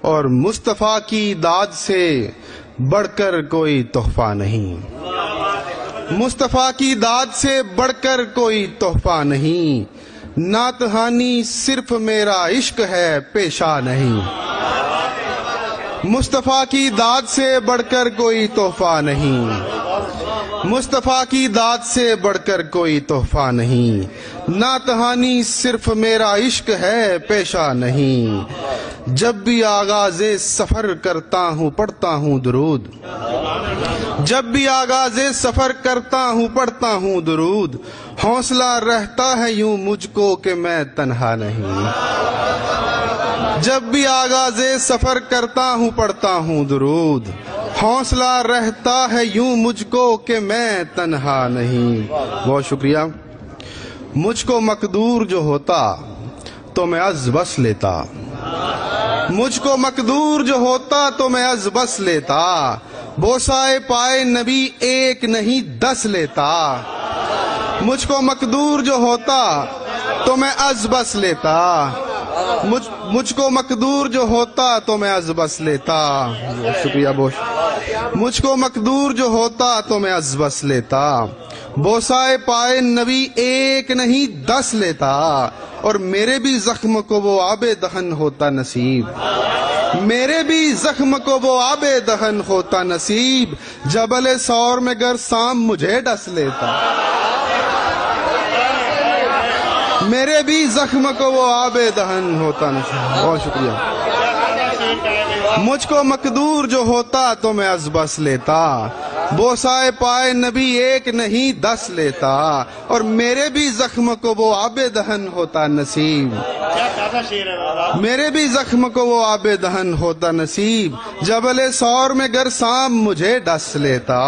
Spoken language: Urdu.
اور مصطفیٰ کی داد سے بڑھ کر کوئی تحفہ نہیں، مصطفیٰ کی داد سے بڑھ کر کوئی تحفہ نہیں، ناتہانی صرف میرا عشق ہے پیشہ نہیں، مصطفیٰ کی داد سے بڑھ کر کوئی تحفہ نہیں، مصطفیٰ کی داد سے بڑھ کر کوئی تحفہ نہیں، ناتہانی صرف میرا عشق ہے پیشہ نہیں، جب بھی آغاز سفر کرتا ہوں پڑھتا ہوں درود، جب بھی آغاز سفر کرتا ہوں پڑھتا ہوں درود، حوصلہ رہتا ہے یوں مجھ کو کہ میں تنہا نہیں، جب بھی آغاز سفر کرتا ہوں پڑھتا ہوں درود، حوصلہ رہتا ہے یوں مجھ کو کہ میں تنہا نہیں۔ بہت شکریہ۔ مجھ کو مقدور جو ہوتا تو میں از بس لیتا، مجھ کو مقدور جو ہوتا تو میں از بس لیتا، بوسائے پائے نبی ایک نہیں 10 لیتا، مجھ کو مقدور جو ہوتا تو میں از بس لیتا، مجھ کو مقدور جو ہوتا تو میں از بس لیتا، شکریہ بہت، مجھ کو مقدور جو ہوتا تو میں از بس لیتا، بوسائے پائے نبی ایک نہیں 10 لیتا، اور میرے بھی زخم کو وہ آب دہن ہوتا نصیب، میرے بھی زخم کو وہ آب دہن ہوتا نصیب، جبل سور میں گر سام مجھے ڈس لیتا، میرے بھی زخم کو وہ آب دہن ہوتا نصیب۔ بہت شکریہ۔ مجھ کو مقدور جو ہوتا تو میں از بس لیتا، بوسائے پائے نبی ایک نہیں 10 لیتا، اور میرے بھی زخم کو وہ آب دہن ہوتا نصیب، میرے بھی زخم کو وہ آب دہن ہوتا نصیب، جبل سور میں گر سام مجھے ڈس لیتا۔